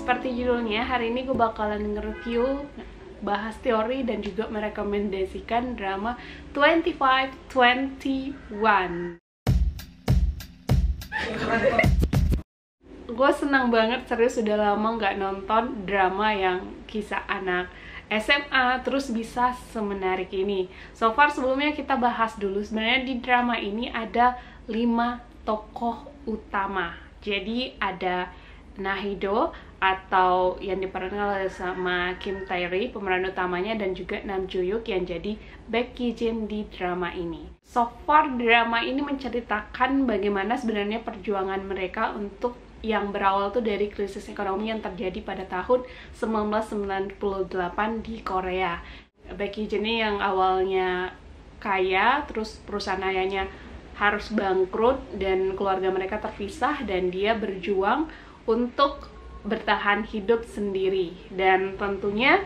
seperti judulnya, hari ini gue bakalan nge-review, bahas teori dan juga merekomendasikan drama 2521. Gue senang banget, serius udah lama nggak nonton drama yang kisah anak SMA terus bisa semenarik ini. So far sebelumnya kita bahas dulu, sebenarnya di drama ini ada 5 tokoh utama. Jadi ada Nahido atau yang diperankan sama Kim Tae-ri pemeran utamanya, dan juga Nam Joo-hyuk yang jadi Baek Ki-jin di drama ini. So far drama ini menceritakan bagaimana sebenarnya perjuangan mereka untuk yang berawal tuh dari krisis ekonomi yang terjadi pada tahun 1998 di Korea. Baek Ki-jin ini yang awalnya kaya, terus perusahaan ayahnya harus bangkrut dan keluarga mereka terpisah, dan dia berjuang untuk bertahan hidup sendiri. Dan tentunya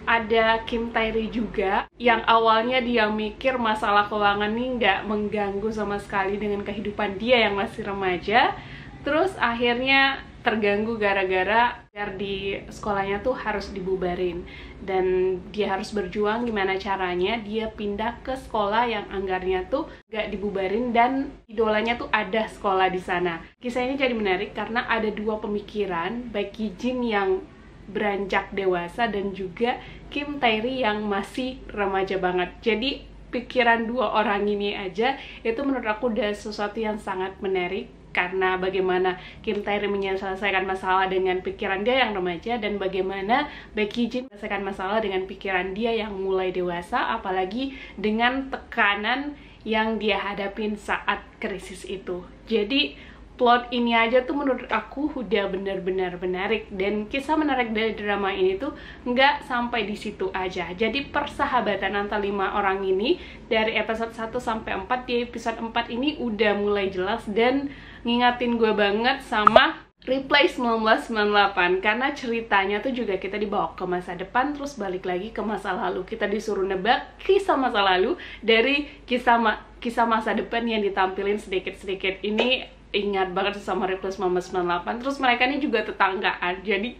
ada Kim Tae-ri juga yang awalnya dia mikir masalah keuangan ini nggak mengganggu sama sekali dengan kehidupan dia yang masih remaja. Terus akhirnya terganggu gara-gara di sekolahnya tuh harus dibubarin, dan dia harus berjuang gimana caranya dia pindah ke sekolah yang anggarnya tuh gak dibubarin dan idolanya tuh ada sekolah di sana. Kisah ini jadi menarik karena ada dua pemikiran, Baek Ki-jin yang beranjak dewasa dan juga Kim Tae-ri yang masih remaja banget. Jadi pikiran dua orang ini aja itu menurut aku udah sesuatu yang sangat menarik, karena bagaimana Kim Tae-ri menyelesaikan masalah dengan pikiran dia yang remaja, dan bagaimana Baek Ki-jin menyelesaikan masalah dengan pikiran dia yang mulai dewasa, apalagi dengan tekanan yang dia hadapin saat krisis itu. Jadi plot ini aja tuh menurut aku udah benar-benar menarik, dan kisah menarik dari drama ini tuh nggak sampai di situ aja. Jadi persahabatan antara 5 orang ini dari episode 1 sampai 4, di episode 4 ini udah mulai jelas dan ngingatin gue banget sama Reply 1998, karena ceritanya tuh juga kita dibawa ke masa depan terus balik lagi ke masa lalu. Kita disuruh nebak kisah masa lalu dari kisah masa depan yang ditampilin sedikit-sedikit. Ini ingat banget sama Reply 1998. Terus mereka ini juga tetanggaan, jadi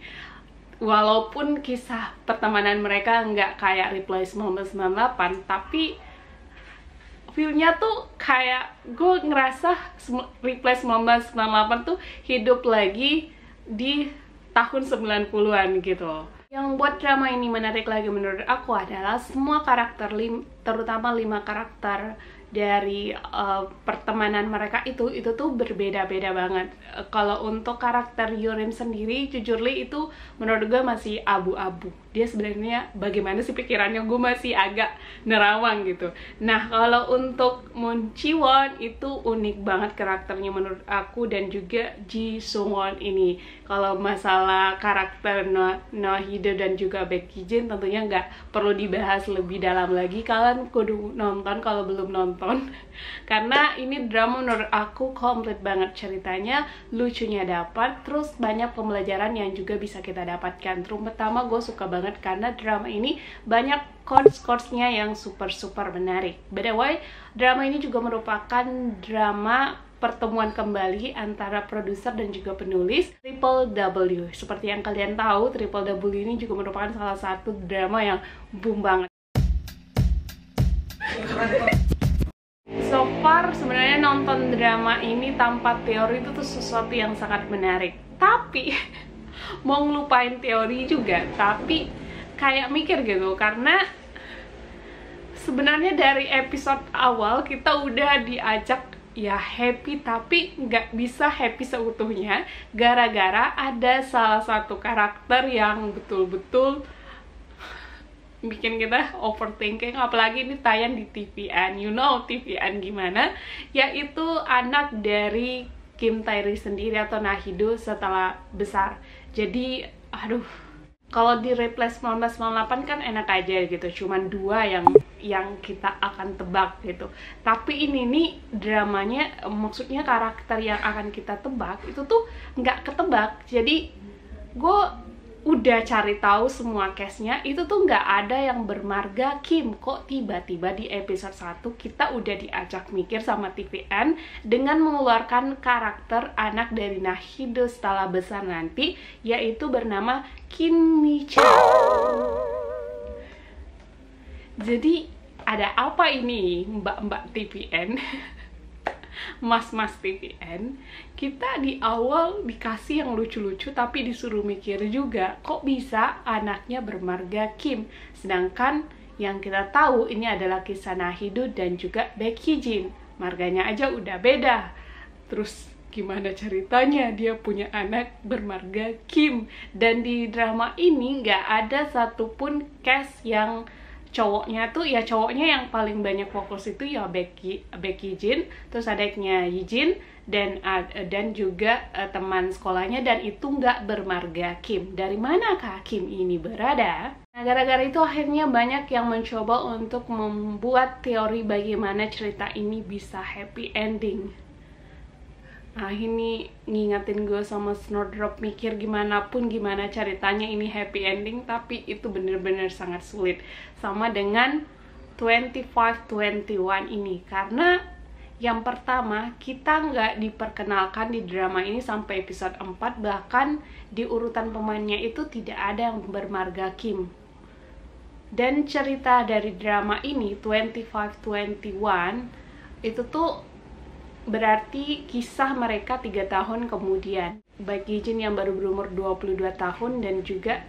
walaupun kisah pertemanan mereka nggak kayak Reply 1998, tapi feel-nya tuh kayak gue ngerasa Reply 1998 tuh hidup lagi di tahun 90-an gitu. Yang buat drama ini menarik lagi menurut aku adalah semua karakter, terutama 5 karakter dari pertemanan mereka itu tuh berbeda-beda banget. Kalau untuk karakter Yurim sendiri, jujur Li itu menurut gue masih abu-abu. Dia sebenarnya bagaimana sih pikirannya, gue masih agak nerawang gitu. Nah kalau untuk Moon Ji-won itu unik banget karakternya menurut aku, dan juga Ji Sung-won ini. Kalau masalah karakter Nahido dan juga Baek Ki-jin tentunya nggak perlu dibahas lebih dalam lagi. Kalian kudu nonton kalau belum nonton, karena ini drama menurut aku komplit banget ceritanya, lucunya dapat, terus banyak pembelajaran yang juga bisa kita dapatkan. Terutama gue suka banget karena drama ini banyak quotes-quotesnya yang super menarik. By the way, drama ini juga merupakan drama pertemuan kembali antara produser dan juga penulis Triple W. Seperti yang kalian tahu, Triple W ini juga merupakan salah satu drama yang boom banget. So far sebenarnya nonton drama ini tanpa teori itu tuh sesuatu yang sangat menarik. Tapi mau ngelupain teori juga, tapi kayak mikir gitu, karena sebenarnya dari episode awal kita udah diajak ya happy, tapi nggak bisa happy seutuhnya gara-gara ada salah satu karakter yang betul-betul bikin kita overthinking. Apalagi ini tayang di TVN, you know TVN gimana, yaitu anak dari Kim Tae-ri sendiri atau Nahido setelah besar. Jadi aduh, kalau di Reply 1998 kan enak aja gitu, cuman 2 yang kita akan tebak gitu. Tapi ini nih dramanya, maksudnya karakter yang akan kita tebak itu tuh nggak ketebak. Jadi gue udah cari tahu semua case-nya, itu tuh nggak ada yang bermarga Kim. Kok tiba-tiba di episode 1 kita udah diajak mikir sama TVN dengan mengeluarkan karakter anak dari Nahido setelah besar nanti, yaitu bernama Kim Mi-cha. Jadi ada apa ini mbak-mbak TVN? Mas-mas TVN, kita di awal dikasih yang lucu-lucu tapi disuruh mikir juga, kok bisa anaknya bermarga Kim, sedangkan yang kita tahu ini adalah kisah Nahido dan juga Baekhyun, marganya aja udah beda. Terus gimana ceritanya dia punya anak bermarga Kim? Dan di drama ini nggak ada satupun cast yang cowoknya tuh, ya cowoknya yang paling banyak fokus itu ya Baekhyun, terus adiknya Yijin dan juga teman sekolahnya, dan itu nggak bermarga Kim. Dari manakah Kim ini berada? Nah, gara-gara itu akhirnya banyak yang mencoba untuk membuat teori bagaimana cerita ini bisa happy ending. Nah, ini ngingetin gue sama Snowdrop mikir gimana ceritanya ini happy ending, tapi itu bener-bener sangat sulit. Sama dengan 25-21 ini, karena yang pertama kita nggak diperkenalkan di drama ini sampai episode 4, bahkan di urutan pemainnya itu tidak ada yang bermarga Kim. Dan cerita dari drama ini 25-21 itu tuh berarti kisah mereka 3 tahun kemudian. Baekhyun yang baru berumur 22 tahun dan juga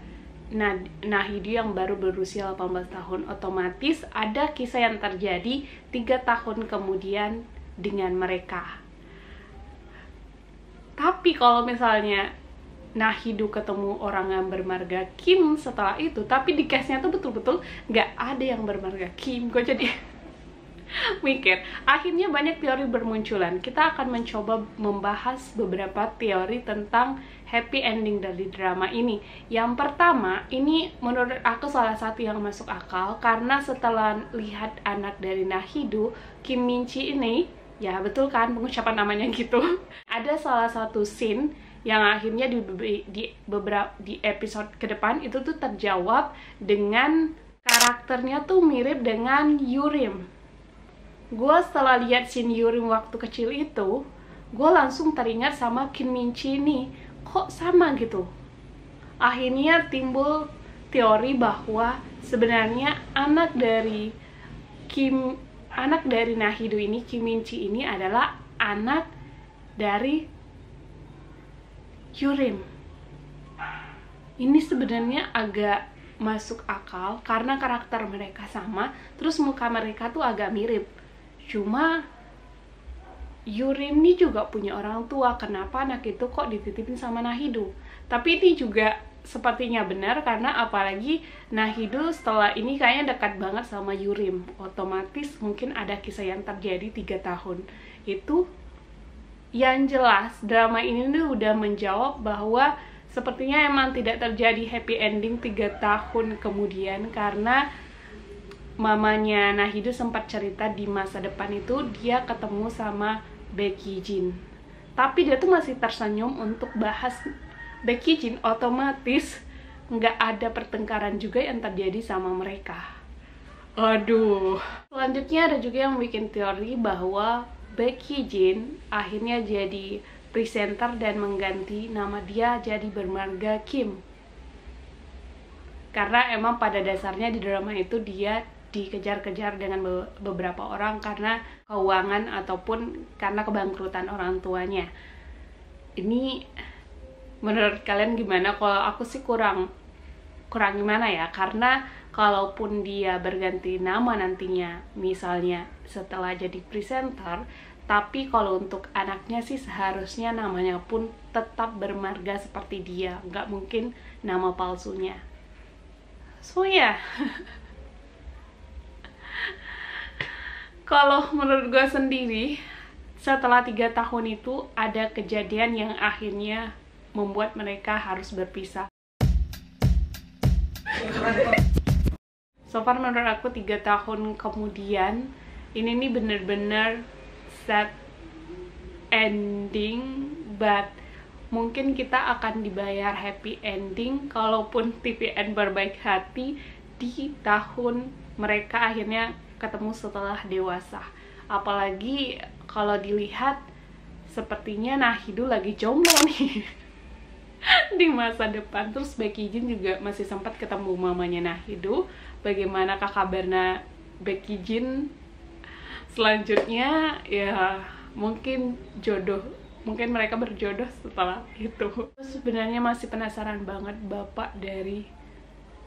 Nahido yang baru berusia 18 tahun. Otomatis ada kisah yang terjadi 3 tahun kemudian dengan mereka. Tapi kalau misalnya Nahido ketemu orang yang bermarga Kim setelah itu, tapi di case-nya tuh betul-betul nggak ada yang bermarga Kim, gue jadi mikir. Akhirnya banyak teori bermunculan. Kita akan mencoba membahas beberapa teori tentang happy ending dari drama ini. Yang pertama, ini menurut aku salah satu yang masuk akal, karena setelah lihat anak dari Nahido, Kim Min-chi ini, ya betul kan pengucapan namanya gitu, ada salah satu scene yang akhirnya di episode ke depan itu tuh terjawab dengan karakternya tuh mirip dengan Yurim. Gue setelah lihat scene Yurim waktu kecil itu, gue langsung teringat sama Kim Min-chi ini. Kok sama gitu? Akhirnya timbul teori bahwa sebenarnya anak dari Nahido ini, Kim Min-chi ini adalah anak dari Yurim. Ini sebenarnya agak masuk akal karena karakter mereka sama, terus muka mereka tuh agak mirip. Cuma Yurim ini juga punya orang tua, kenapa anak itu kok dititipin sama Nahido? Tapi ini juga sepertinya benar, karena apalagi Nahido setelah ini kayaknya dekat banget sama Yurim. Otomatis mungkin ada kisah yang terjadi 3 tahun. Itu yang jelas drama ini udah menjawab bahwa sepertinya emang tidak terjadi happy ending 3 tahun kemudian, karena mamanya Nahido sempat cerita di masa depan itu dia ketemu sama Baekhyun, tapi dia tuh masih tersenyum untuk bahas Baekhyun. Otomatis nggak ada pertengkaran juga yang terjadi sama mereka. Aduh. Selanjutnya ada juga yang bikin teori bahwa Baekhyun akhirnya jadi presenter dan mengganti nama dia jadi bermarga Kim, karena emang pada dasarnya di drama itu dia dikejar-kejar dengan beberapa orang karena keuangan ataupun karena kebangkrutan orang tuanya. Ini menurut kalian gimana? Kalau aku sih kurang gimana ya, karena kalaupun dia berganti nama nantinya misalnya setelah jadi presenter, tapi kalau untuk anaknya sih seharusnya namanya pun tetap bermarga seperti dia, nggak mungkin nama palsunya. So ya, kalau menurut gue sendiri, setelah 3 tahun itu ada kejadian yang akhirnya membuat mereka harus berpisah. So far menurut aku 3 tahun kemudian, ini nih bener-bener sad ending, but mungkin kita akan dibayar happy ending kalaupun TVN berbaik hati di tahun mereka akhirnya ketemu setelah dewasa. Apalagi kalau dilihat sepertinya Nahidu lagi jomblo nih di masa depan. Terus Becky Jin juga masih sempat ketemu mamanya Nahidu. Bagaimanakah kabarnya Becky Jin selanjutnya? Ya mungkin mungkin mereka berjodoh setelah itu. Terus sebenarnya masih penasaran banget bapak dari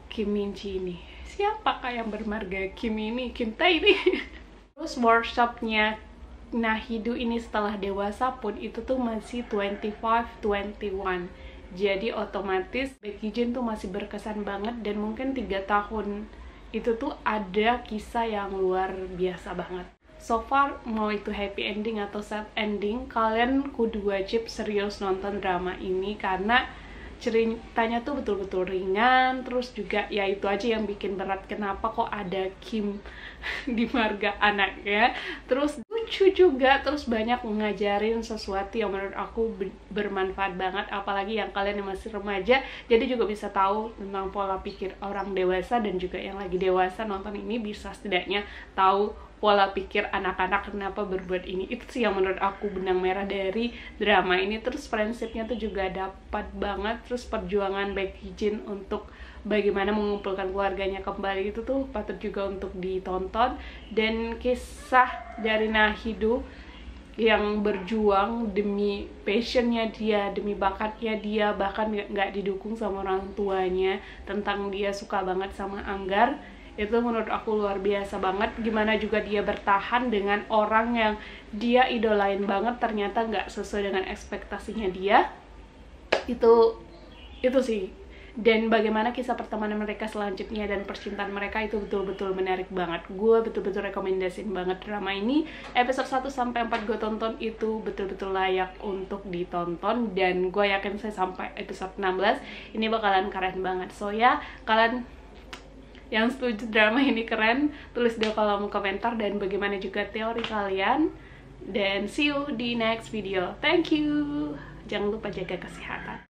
Kim Min Ji ini. Siapakah yang bermarga Kim ini? Kim Tae ini. Terus workshopnya Nahidu ini setelah dewasa pun itu tuh masih 25-21. Jadi otomatis Becky Jin tuh masih berkesan banget, dan mungkin 3 tahun itu tuh ada kisah yang luar biasa banget. So far, mau itu happy ending atau sad ending, kalian kudu wajib serius nonton drama ini karena ceritanya tuh betul-betul ringan. Terus juga ya itu aja yang bikin berat, kenapa kok ada Kim di marga anaknya. Terus lucu juga, terus banyak ngajarin sesuatu yang menurut aku bermanfaat banget, apalagi yang kalian yang masih remaja, jadi juga bisa tahu tentang pola pikir orang dewasa, dan juga yang lagi dewasa nonton ini bisa setidaknya tahu pola pikir anak-anak kenapa berbuat ini. Itu sih yang menurut aku benang merah dari drama ini. Terus prinsipnya tuh juga dapat banget. Terus perjuangan Becky Jin untuk bagaimana mengumpulkan keluarganya kembali itu tuh patut juga untuk ditonton. Dan kisah dari Nahidu yang berjuang demi passionnya dia, demi bakatnya dia, bahkan nggak didukung sama orang tuanya, tentang dia suka banget sama Anggar, itu menurut aku luar biasa banget. Gimana juga dia bertahan dengan orang yang dia idolain banget, ternyata nggak sesuai dengan ekspektasinya dia. Itu sih. Dan bagaimana kisah pertemanan mereka selanjutnya dan percintaan mereka itu betul-betul menarik banget. Gue betul-betul rekomendasiin banget drama ini. Episode 1-4 gue tonton itu betul-betul layak untuk ditonton, dan gue yakin saya sampai episode 16 ini bakalan keren banget. So ya, kalian yang setuju drama ini keren, tulis di kolom komentar, dan bagaimana juga teori kalian. Dan see you di next video. Thank you. Jangan lupa jaga kesehatan.